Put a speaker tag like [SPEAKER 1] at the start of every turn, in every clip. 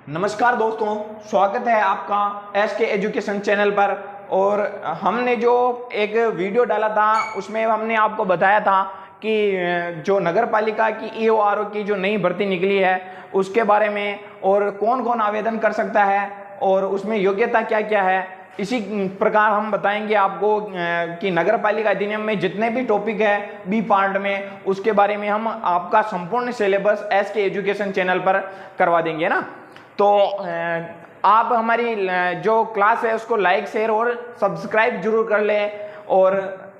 [SPEAKER 1] नमस्कार दोस्तों, स्वागत है आपका एस के एजुकेशन चैनल पर। और हमने जो एक वीडियो डाला था उसमें हमने आपको बताया था कि जो नगर पालिका की ईओ आरओ की जो नई भर्ती निकली है उसके बारे में, और कौन कौन आवेदन कर सकता है और उसमें योग्यता क्या क्या है। इसी प्रकार हम बताएंगे आपको कि नगर पालिका अधिनियम में जितने भी टॉपिक है बी पार्ट में, उसके बारे में हम आपका संपूर्ण सिलेबस एस के एजुकेशन चैनल पर करवा देंगे ना। तो आप हमारी जो क्लास है उसको लाइक, शेयर और सब्सक्राइब जरूर कर लें। और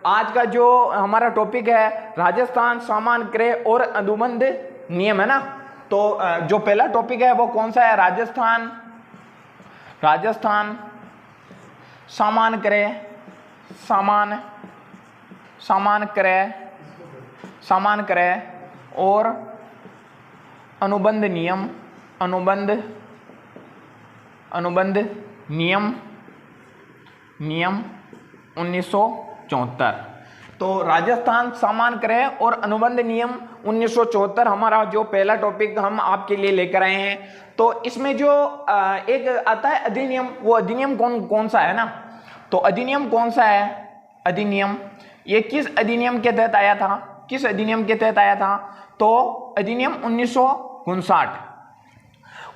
[SPEAKER 1] आज का जो हमारा टॉपिक है राजस्थान सामान क्रय और अनुबंध नियम है ना। तो जो पहला टॉपिक है वो कौन सा है? राजस्थान सामान क्रय, सामान क्रय और अनुबंध नियम 1974। तो राजस्थान सामान क्रय और अनुबंध नियम 1974 हमारा जो पहला टॉपिक हम आपके लिए लेकर आए हैं। तो इसमें जो एक आता है अधिनियम, वो अधिनियम कौन सा है ना। तो अधिनियम कौन सा है? अधिनियम ये किस अधिनियम के तहत आया था? तो अधिनियम 1959।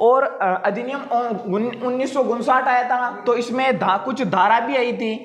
[SPEAKER 1] और अधिनियम 1959 आया था तो इसमें कुछ धारा भी आई थी।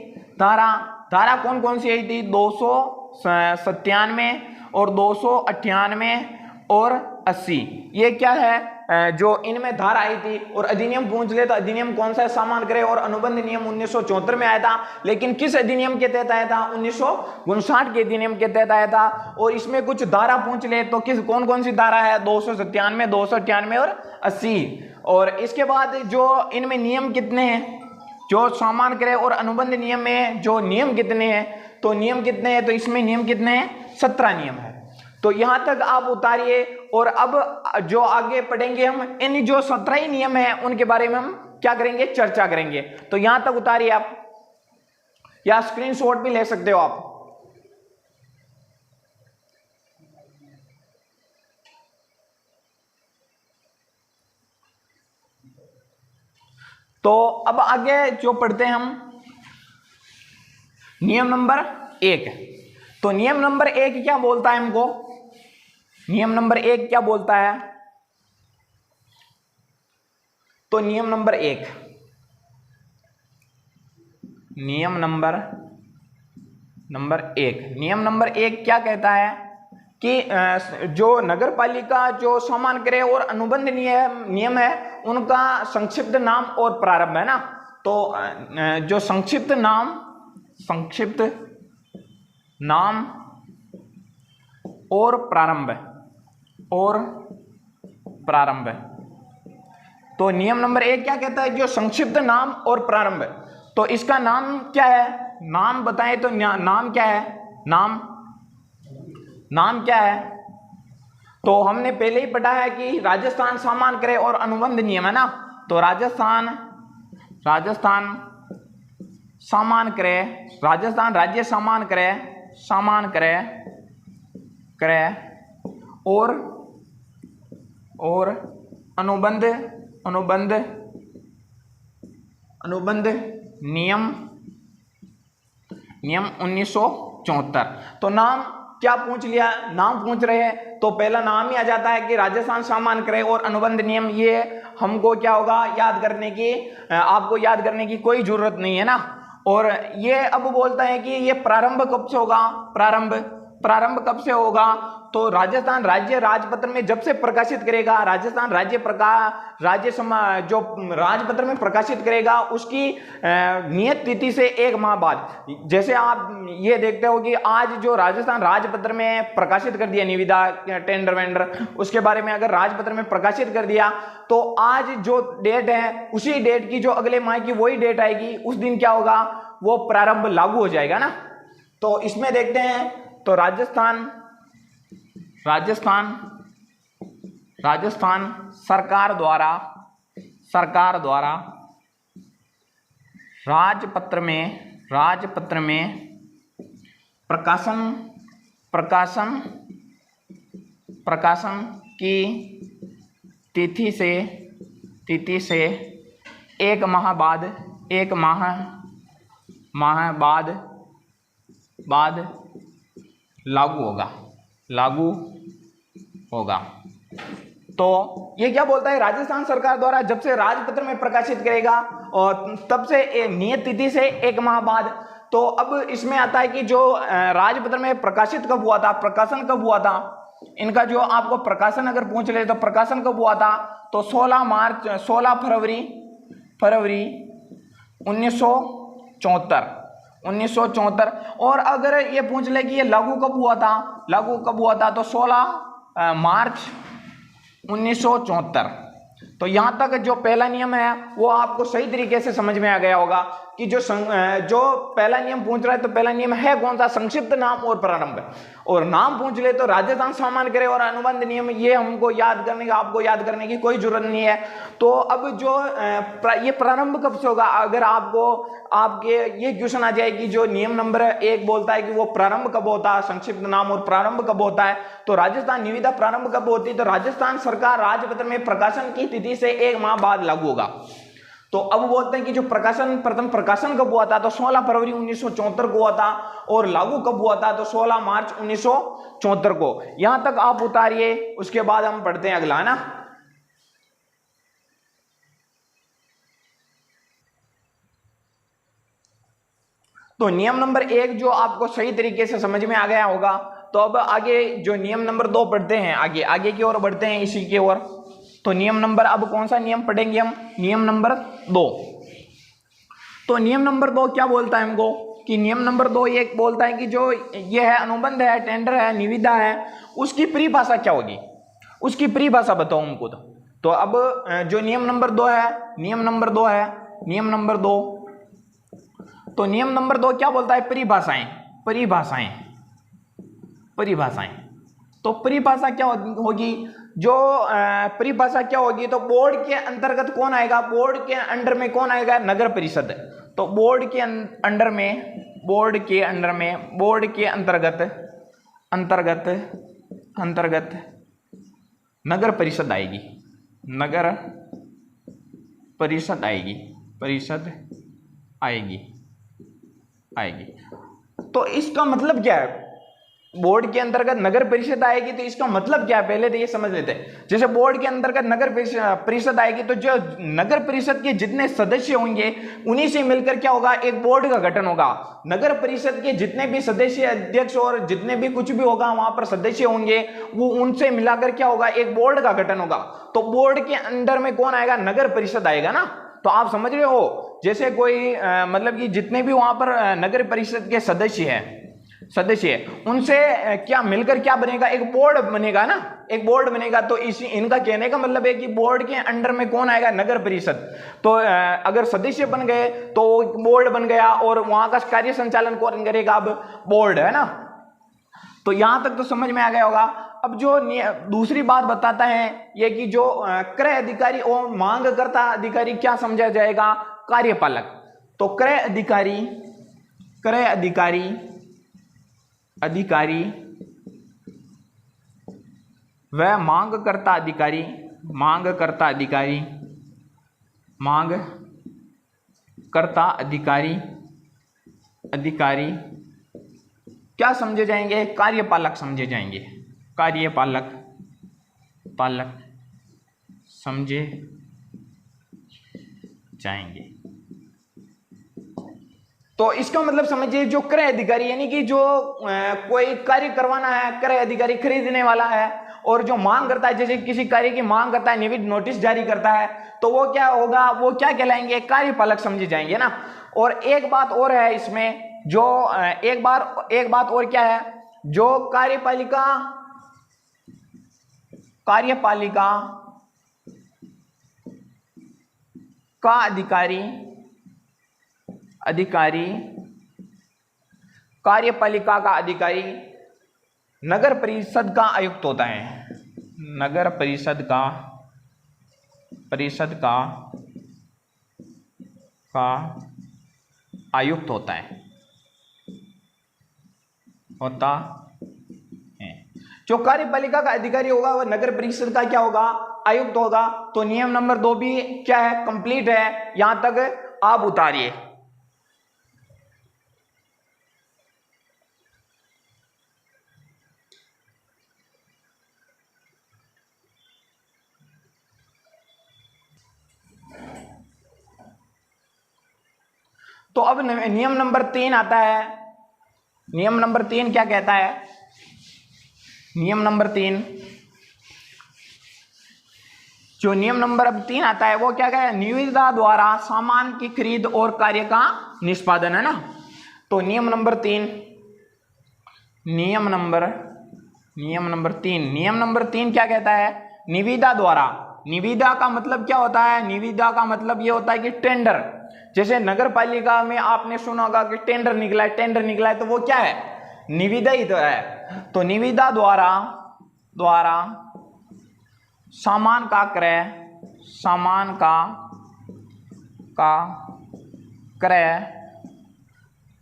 [SPEAKER 1] धारा कौन सी आई थी? 297 और 298 और 80। ये क्या है जो इनमें धारा आई थी। और अधिनियम पूछ ले तो अधिनियम कौन सा है? सामान क्रय और अनुबंध नियम 1974 में आया था। लेकिन किस अधिनियम के तहत आया था? 1959 के अधिनियम के तहत आया था। और इसमें कुछ धारा पूछ ले तो कौन सी धारा है? 297, 298 और 80। और इसके बाद जो इनमें नियम कितने हैं? जो सामान क्रय और अनुबंध नियम में जो नियम कितने हैं? तो इसमें नियम कितने हैं? 17 नियम है। तो यहां तक आप उतारिए। और अब जो आगे पढ़ेंगे हम इन जो 17 ही नियम है उनके बारे में हम क्या करेंगे? चर्चा करेंगे। तो यहां तक उतारिए आप, या स्क्रीनशॉट भी ले सकते हो आप। तो अब आगे जो पढ़ते हैं हम नियम नंबर 1। तो नियम नंबर 1 क्या बोलता है हमको? नियम नंबर 1 क्या बोलता है? तो नियम नंबर 1 क्या कहता है कि जो नगर पालिका जो सामान क्रय और अनुबंध नियम है उनका संक्षिप्त नाम और प्रारंभ है ना। तो जो संक्षिप्त नाम और प्रारंभ। तो नियम नंबर 1 क्या कहता है? जो संक्षिप्त नाम और प्रारंभ। तो इसका नाम क्या है? नाम बताएं तो नाम क्या है? नाम क्या है? तो हमने पहले ही पढ़ा है कि राजस्थान सामान क्रय और अनुबंध नियम है ना। तो राजस्थान सामान क्रय, राजस्थान राज्य सामान क्रय और अनुबंध नियम 1974। तो नाम क्या पूछ लिया? नाम पूछ रहे हैं तो पहला नाम ही आ जाता है कि राजस्थान सामान क्रय और अनुबंध नियम। ये हमको क्या होगा? आपको याद करने की कोई जरूरत नहीं है ना। और ये अब बोलता है कि ये प्रारंभ कब से होगा? प्रारंभ कब से होगा? तो राजस्थान राज्य राजपत्र में जब से प्रकाशित करेगा, राजस्थान जो राजपत्र में प्रकाशित करेगा उसकी नियत तिथि से 1 माह बाद। जैसे आप ये देखते हो कि आज जो राजस्थान राजपत्र में प्रकाशित कर दिया निविदा, टेंडर वेंडर, उसके बारे में अगर राजपत्र में प्रकाशित कर दिया तो आज जो डेट है उसी डेट की जो अगले माह की वही डेट आएगी, उस दिन क्या होगा? वो प्रारंभ लागू हो जाएगा ना। तो इसमें देखते हैं तो राजस्थान सरकार द्वारा राजपत्र में प्रकाशन की तिथि तिथि से एक माह बाद, एक माह बाद लागू होगा। तो ये क्या बोलता है, राजस्थान सरकार द्वारा जब से राजपत्र में प्रकाशित करेगा और तब से नियत तिथि से एक माह बाद। तो अब इसमें आता है कि जो राजपत्र में प्रकाशित कब हुआ था, प्रकाशन कब हुआ था, इनका जो आपको प्रकाशन अगर पूछ ले तो प्रकाशन कब हुआ था, तो 16 फरवरी 1974। और अगर ये पूछ ले कि ये लागू कब हुआ था तो 16 मार्च 1974। तो यहां तक जो पहला नियम है वो आपको सही तरीके से समझ में आ गया होगा कि जो पहला नियम पूछ रहा है तो पहला नियम है कौन सा, संक्षिप्त नाम और प्रारंभ। और नाम पूछ ले तो राजस्थान सामान्य करे और अनुबंध नियम, ये हमको आपको याद करने की कोई जरूरत नहीं है। तो अब जो ये प्रारंभ कब से होगा, अगर आपके ये क्वेश्चन आ जाए कि जो नियम नंबर 1 बोलता है कि वो प्रारंभ कब होता है, संक्षिप्त नाम और प्रारंभ कब होता है, तो राजस्थान निविदा प्रारंभ कब होती है, तो राजस्थान सरकार राजपत्र में प्रकाशन की तिथि से एक माह बाद लागू होगा। तो अब बोलते हैं कि जो प्रथम प्रकाशन कब हुआ था, तो 16 फरवरी 1974 को हुआ था, और लागू कब हुआ था, तो 16 मार्च 1974 को। यहां तक आप उतारिए, उसके बाद हम पढ़ते हैं अगला, है ना। तो नियम नंबर 1 जो आपको सही तरीके से समझ में आ गया होगा। तो अब आगे जो नियम नंबर 2 पढ़ते हैं, आगे की ओर बढ़ते हैं, इसी की ओर। तो नियम नंबर, अब कौन सा नियम पढ़ेंगे हम, नियम नंबर 2। तो नियम नंबर 2 क्या बोलता है हमको, कि नियम नंबर 2 ये बोलता है कि जो ये है अनुबंध है, टेंडर है, निविदा है, उसकी परिभाषा क्या होगी, उसकी परिभाषा बताओ हमको। तो अब जो नियम नंबर 2 है, नियम नंबर 2 तो नियम नंबर 2 क्या बोलता है, परिभाषाएं। तो परिभाषा क्या होगी, जो परिभाषा क्या होगी, तो बोर्ड के अंतर्गत कौन आएगा, बोर्ड के अंडर में कौन आएगा, नगर परिषद। तो बोर्ड के अंतर्गत नगर परिषद आएगी। तो इसका मतलब क्या है, बोर्ड के अंतर्गत नगर परिषद आएगी, तो इसका मतलब क्या है, पहले तो ये समझ लेते हैं। जैसे बोर्ड के अंतर्गत नगर परिषद आएगी, तो जो नगर परिषद के जितने सदस्य होंगे उन्हीं से मिलकर क्या होगा, एक बोर्ड का गठन होगा। नगर परिषद के जितने भी सदस्य, अध्यक्ष और जितने भी कुछ भी होगा वहां पर सदस्य होंगे, वो उनसे मिलाकर क्या होगा, एक बोर्ड का गठन होगा। तो बोर्ड के अंदर में कौन आएगा, नगर परिषद आएगा ना। तो आप समझ रहे हो, जैसे कोई मतलब कि जितने भी वहां पर नगर परिषद के सदस्य उनसे क्या मिलकर क्या बनेगा, एक बोर्ड बनेगा ना, एक बोर्ड बनेगा। तो इनका कहने का मतलब है कि बोर्ड के अंडर में कौन आएगा, नगर परिषद। तो अगर सदस्य बन गए तो बोर्ड बन गया, और वहां का कार्य संचालन कौन करेगा, अब बोर्ड, है ना। तो यहां तक तो समझ में आ गया होगा। अब जो दूसरी बात बताता है ये कि जो क्रय अधिकारी और मांगकर्ता अधिकारी क्या समझा जाएगा, कार्यपालक। तो क्रय अधिकारी वह मांगकर्ता अधिकारी क्या समझे जाएंगे, कार्यपालक समझे जाएंगे, पालक समझे जाएंगे। तो इसका मतलब समझिए, जो क्रय अधिकारी यानी कि जो कोई कार्य करवाना है, क्रय अधिकारी खरीदने वाला है, और जो मांग करता है, जैसे किसी कार्य की मांग करता है, निविदा नोटिस जारी करता है, तो वो क्या होगा, वो क्या कहलाएंगे, कार्यपालक समझे जाएंगे ना। और एक बात और है इसमें, जो एक बात और क्या है, जो कार्यपालिका का अधिकारी कार्यपालिका का अधिकारी नगर परिषद का आयुक्त होता है, नगर परिषद का आयुक्त होता है। जो कार्यपालिका का अधिकारी होगा वह नगर परिषद का क्या होगा, आयुक्त होगा। तो नियम नंबर 2 भी क्या है, कंप्लीट है, यहां तक आप उतारिए। तो अब नियम नंबर 3 आता है। नियम नंबर 3 क्या कहता है? नियम नंबर 3, जो नियम नंबर अब 3 आता है वो क्या कहता है? निविदा द्वारा सामान की खरीद और कार्य का निष्पादन, है ना। तो नियम नंबर 3, नियम नंबर 3 क्या कहता है? निविदा द्वारा। निविदा का मतलब क्या होता है? निविदा का मतलब ये होता है कि टेंडर। जैसे नगर पालिका में आपने सुना होगा कि टेंडर निकला है, तो वो क्या है? निविदा ही तो है। तो निविदा द्वारा सामान का क्रय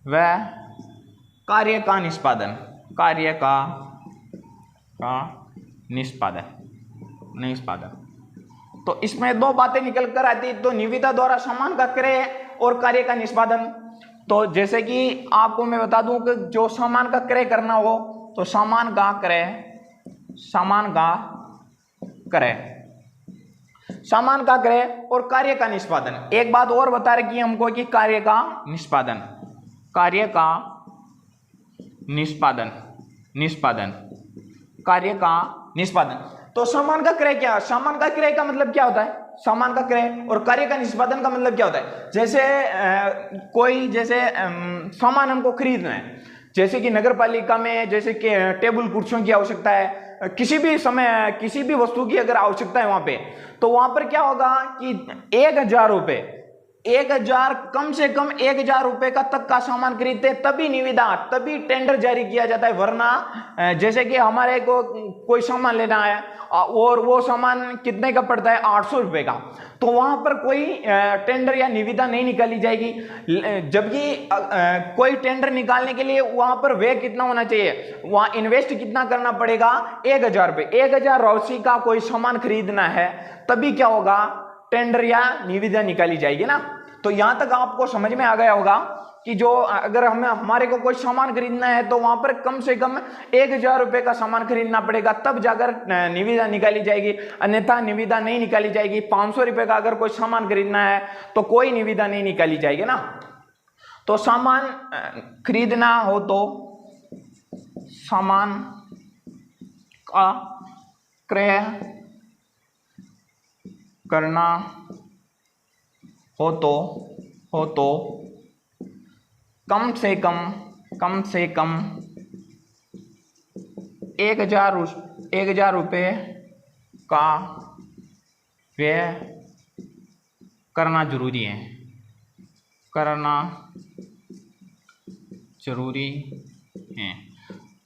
[SPEAKER 1] व कार्य का निष्पादन। तो इसमें दो बातें निकल कर आती। तो निविदा द्वारा सामान का क्रय और कार्य का निष्पादन। तो जैसे कि आपको मैं बता दूं कि जो सामान का क्रय करना हो तो सामान का क्रय और कार्य का निष्पादन। एक बात और बता रखी है हमको कि कार्य का निष्पादन। तो सामान का क्रय क्या? सामान का क्रय का मतलब क्या होता है? सामान का क्रय और कार्य का निष्पादन का मतलब क्या होता है? जैसे कोई सामान हमको खरीदना है, जैसे कि नगर पालिका में जैसे कि टेबल कुर्सियों की आवश्यकता है, किसी भी समय किसी भी वस्तु की अगर आवश्यकता है वहां पे, तो वहां पर क्या होगा कि 1000 रुपए, कम से कम 1000 रुपए का तक का सामान खरीदते तभी टेंडर जारी किया जाता है। वरना जैसे कि हमारे को कोई सामान लेना है और वो सामान कितने का पड़ता है? 800 रुपए का, तो वहां पर कोई टेंडर या निविदा नहीं निकाली जाएगी। जबकि कोई टेंडर निकालने के लिए वहां पर व्यय कितना होना चाहिए? वहां इन्वेस्ट कितना करना पड़ेगा? 1000 रुपए। 1000 राशि का कोई सामान खरीदना है तभी क्या होगा? टेंडर या निविदा निकाली जाएगी ना। तो यहां तक आपको समझ में आ गया होगा कि जो अगर हमारे को कोई सामान खरीदना है तो वहां पर कम से कम 1000 रुपए का सामान खरीदना पड़ेगा, तब जाकर निविदा निकाली जाएगी, अन्यथा निविदा नहीं निकाली जाएगी। 500 रुपए का अगर कोई सामान खरीदना है तो कोई निविदा नहीं निकाली जाएगी ना। तो सामान खरीदना हो तो सामान का क्रय करना हो तो कम से कम 1000 रुपये का व्यय करना जरूरी है।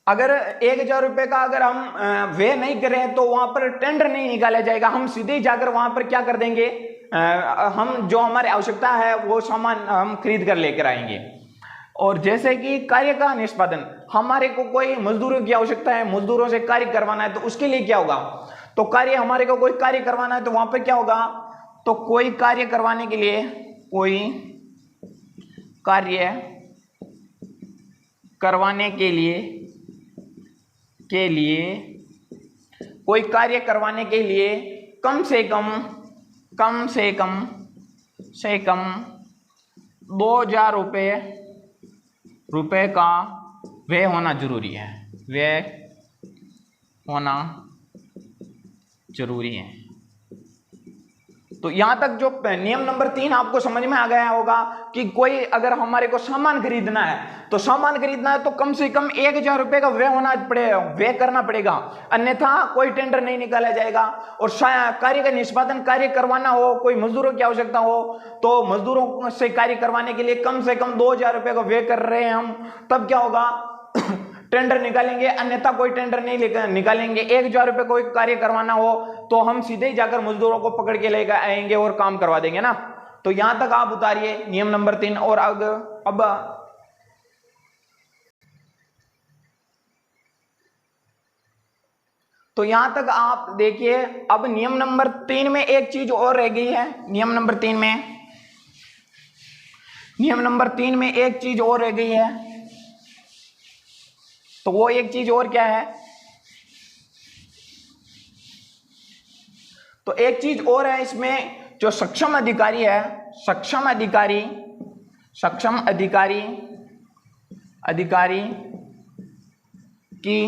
[SPEAKER 1] अगर 1000 रुपये का अगर हम व्यय नहीं करें तो वहां पर टेंडर नहीं निकाला जाएगा। हम सीधे ही जाकर वहां पर क्या कर देंगे? हम जो हमारी आवश्यकता है वो सामान हम खरीद कर लेकर आएंगे। और जैसे कि कार्य का निष्पादन, हमारे को कोई मजदूरों की आवश्यकता है, मजदूरों से कार्य करवाना है, तो उसके लिए क्या होगा? तो हमारे को कोई कार्य करवाना है तो वहां पर क्या होगा? तो कोई कार्य करवाने के लिए कोई कार्य करवाने के लिए कम से कम 2000 रुपए का व्यय होना जरूरी है। तो यहां तक जो नियम नंबर 3 आपको समझ में आ गया होगा कि कोई अगर हमारे को सामान खरीदना है तो कम से कम 1000 रुपए का व्यय करना पड़ेगा, अन्यथा कोई टेंडर नहीं निकाला जाएगा। और कार्य का निष्पादन, कार्य करवाना हो, कोई मजदूरों की आवश्यकता हो तो मजदूरों से कार्य करवाने के लिए कम से कम 2000 रुपए का व्यय कर रहे हैं हम, तब क्या होगा? टेंडर निकालेंगे, अन्यथा कोई टेंडर नहीं निकालेंगे। 1000 रुपए कोई कार्य करवाना हो तो हम सीधे ही जाकर मजदूरों को पकड़ के लेकर आएंगे और काम करवा देंगे ना। तो यहां तक आप उतारिए नियम नंबर 3। और अब तो यहां तक आप देखिए। अब नियम नंबर 3 में एक चीज और रह गई है। नियम नंबर 3 में एक चीज और रह गई है। तो वो एक चीज और क्या है? तो एक चीज और है इसमें, जो सक्षम अधिकारी है, सक्षम अधिकारी की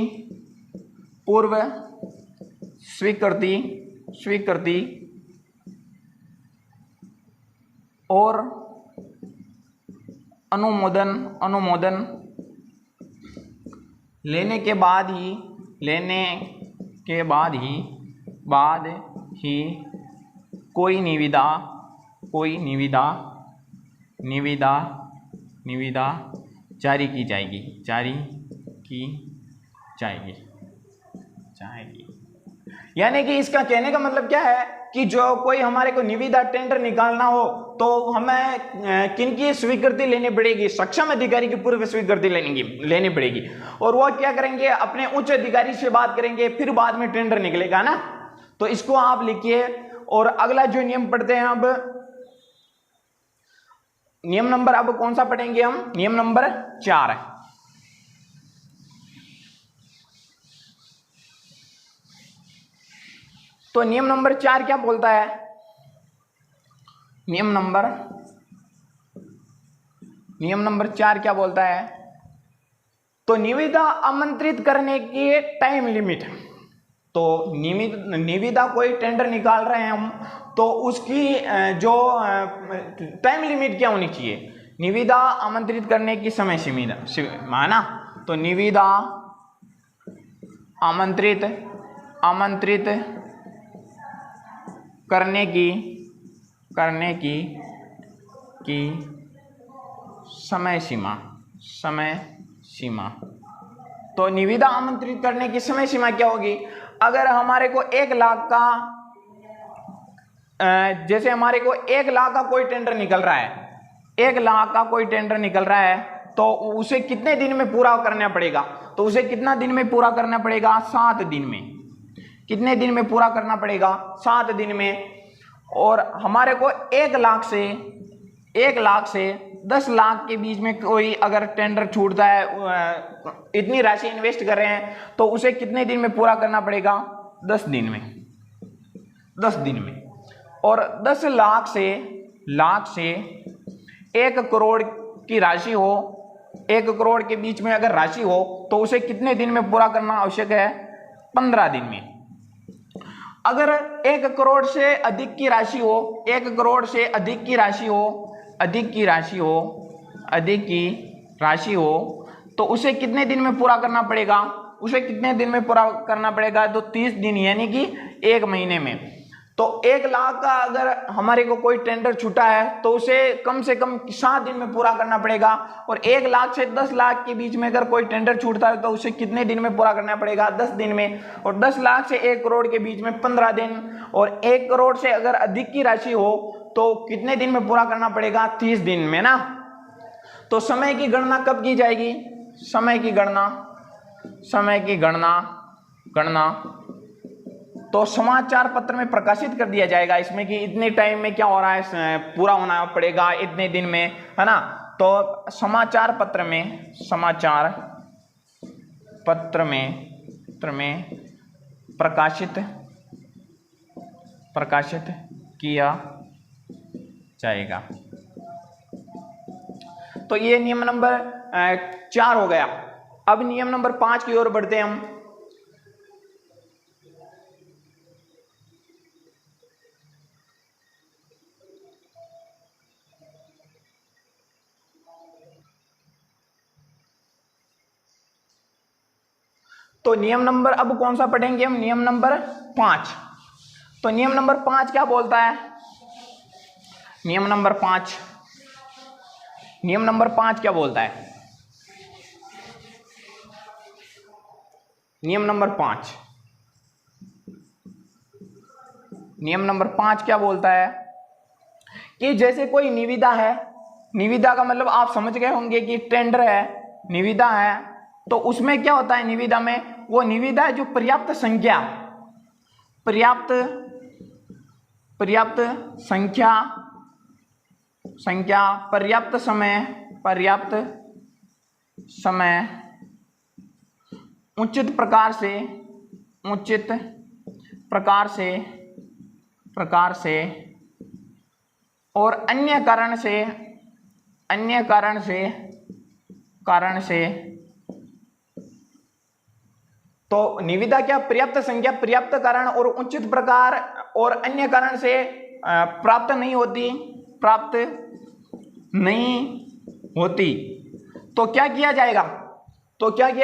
[SPEAKER 1] पूर्व स्वीकृति और अनुमोदन लेने के बाद ही कोई निविदा जारी की जाएगी। यानी कि इसका कहने का मतलब क्या है कि जो कोई हमारे को निविदा टेंडर निकालना हो तो हमें किनकी स्वीकृति लेनी पड़ेगी? सक्षम अधिकारी की पूर्व स्वीकृति लेनी पड़ेगी। और वो क्या करेंगे? अपने उच्च अधिकारी से बात करेंगे, फिर बाद में टेंडर निकलेगा ना। तो इसको आप लिखिए। और अगला जो नियम पढ़ते हैं, अब नियम नंबर, अब कौन सा पढ़ेंगे हम? नियम नंबर 4 है। तो नियम नंबर 4 क्या बोलता है? नियम नंबर 4 क्या बोलता है? तो निविदा आमंत्रित करने की टाइम लिमिट। तो निविदा कोई टेंडर निकाल रहे हैं हम, तो उसकी जो टाइम लिमिट क्या होनी चाहिए? निविदा आमंत्रित करने की समय सीमा ना। तो निविदा आमंत्रित करने की समय सीमा। तो निविदा आमंत्रित करने की समय सीमा क्या होगी? अगर हमारे को 1 लाख का, जैसे हमारे को 1 लाख का कोई टेंडर निकल रहा है, 1 लाख का कोई टेंडर निकल रहा है, तो उसे कितने दिन में पूरा करना पड़ेगा? तो उसे कितना दिन में पूरा करना पड़ेगा? 7 दिन में। कितने दिन में पूरा करना पड़ेगा? 7 दिन में। और हमारे को 1 लाख से 10 लाख के बीच में कोई अगर टेंडर छूटता है, इतनी राशि इन्वेस्ट कर रहे हैं, तो उसे कितने दिन में पूरा करना पड़ेगा? 10 दिन में। 10 दिन में। और 10 लाख से 1 करोड़ की राशि हो, 1 करोड़ के बीच में अगर राशि हो, तो उसे कितने दिन में पूरा करना आवश्यक है? 15 दिन में। अगर 1 करोड़ से अधिक की राशि हो, 1 करोड़ से अधिक की राशि हो, तो उसे कितने दिन में पूरा करना पड़ेगा? उसे कितने दिन में पूरा करना पड़ेगा? तो 30 दिन, यानी कि 1 महीने में। तो 1 लाख का अगर हमारे को कोई टेंडर छूटा है, तो उसे कम से कम 7 दिन में पूरा करना पड़ेगा। और 1 लाख से 10 लाख के बीच में अगर कोई टेंडर छूटता है, तो उसे कितने दिन में पूरा करना पड़ेगा? 10 दिन में। और 10 लाख से 1 करोड़ के बीच में 15 दिन। और 1 करोड़ से अगर अधिक की राशि हो, तो कितने दिन में पूरा करना पड़ेगा? 30 दिन में ना। तो समय की गणना कब की जाएगी? समय की गणना तो समाचार पत्र में प्रकाशित कर दिया जाएगा इसमें कि इतने टाइम में क्या हो रहा है, पूरा होना पड़ेगा इतने दिन में, है ना। तो समाचार पत्र में प्रकाशित किया जाएगा। तो ये नियम नंबर 4 हो गया। अब नियम नंबर 5 की ओर बढ़ते हैं हम। तो नियम नंबर, अब कौन सा पढ़ेंगे हम? नियम नंबर 5। तो नियम नंबर 5 क्या बोलता है? नियम नंबर 5 क्या बोलता है? नियम नंबर 5 क्या बोलता है कि जैसे कोई निविदा है, निविदा का मतलब आप समझ गए होंगे कि टेंडर है, निविदा है, तो उसमें क्या होता है? निविदा में, वो निविदा जो पर्याप्त संख्या पर्याप्त संख्या, पर्याप्त समय उचित प्रकार से और अन्य कारण से तो निविदा क्या, पर्याप्त संख्या, पर्याप्त कारण और उचित प्रकार और अन्य कारण से प्राप्त नहीं होती तो क्या किया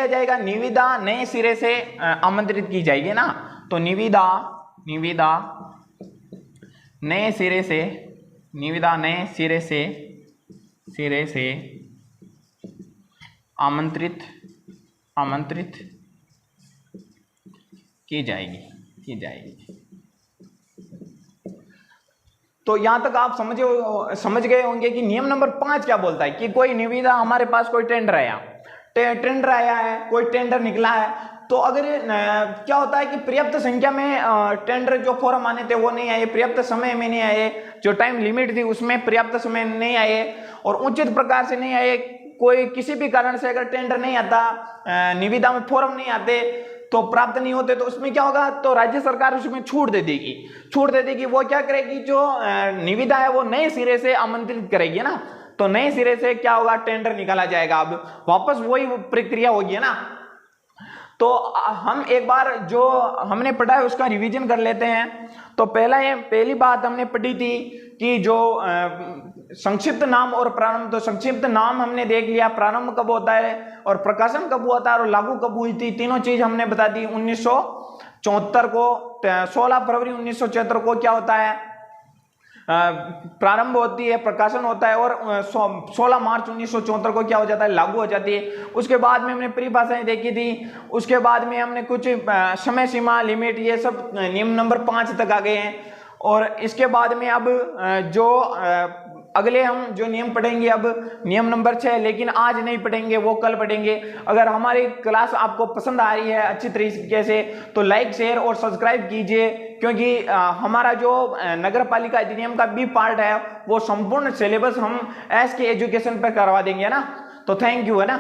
[SPEAKER 1] जाएगा, निविदा नए सिरे से आमंत्रित की जाएगी ना। तो निविदा नए सिरे से आमंत्रित की जाएगी। तो यहां तक आप समझ गए होंगे कि नियम नंबर 5 क्या बोलता है कि कोई निविदा, हमारे पास कोई टेंडर आया है, कोई टेंडर निकला है, तो अगर क्या होता है कि पर्याप्त संख्या में टेंडर जो फॉर्म आने थे वो नहीं आए, पर्याप्त समय में नहीं आए, जो टाइम लिमिट थी उसमें पर्याप्त समय नहीं आए और उचित प्रकार से नहीं आए, कोई किसी भी कारण से अगर टेंडर नहीं आता, निविदा में फॉर्म नहीं आते तो प्राप्त नहीं होते, तो उसमें क्या होगा, तो राज्य सरकार उसमें छूट दे देगी। वो क्या करेगी, जो निविदा है वो नए सिरे से आमंत्रित करेगी ना। तो नए सिरे से क्या होगा, टेंडर निकाला जाएगा, अब वापस वही प्रक्रिया होगी ना। तो हम एक बार जो हमने पढ़ा है उसका रिवीजन कर लेते हैं। तो पहली बात हमने पढ़ी थी कि जो संक्षिप्त नाम और प्रारंभ, तो संक्षिप्त नाम हमने देख लिया, प्रारंभ कब होता है और प्रकाशन कब हुआ था और लागू कब हुई थी, तीनों चीज हमने बता दी। 1974 को, 16 फरवरी 1974 को क्या होता है, प्रारंभ होती है, प्रकाशन होता है और 16 मार्च 1974 को क्या हो जाता है, लागू हो जाती है। उसके बाद में हमने परिभाषाएं देखी थी, उसके बाद में हमने कुछ समय सीमा, लिमिट, ये सब नियम नंबर 5 तक आ गए हैं। और इसके बाद में अब जो अगले हम जो नियम पढ़ेंगे, अब नियम नंबर 6, लेकिन आज नहीं पढ़ेंगे, वो कल पढ़ेंगे। अगर हमारी क्लास आपको पसंद आ रही है अच्छी तरीके से तो लाइक, शेयर और सब्सक्राइब कीजिए, क्योंकि हमारा जो नगर पालिका अधिनियम का भी पार्ट है वो संपूर्ण सिलेबस हम एसके एजुकेशन पर करवा देंगे ना। तो थैंक यू, है ना।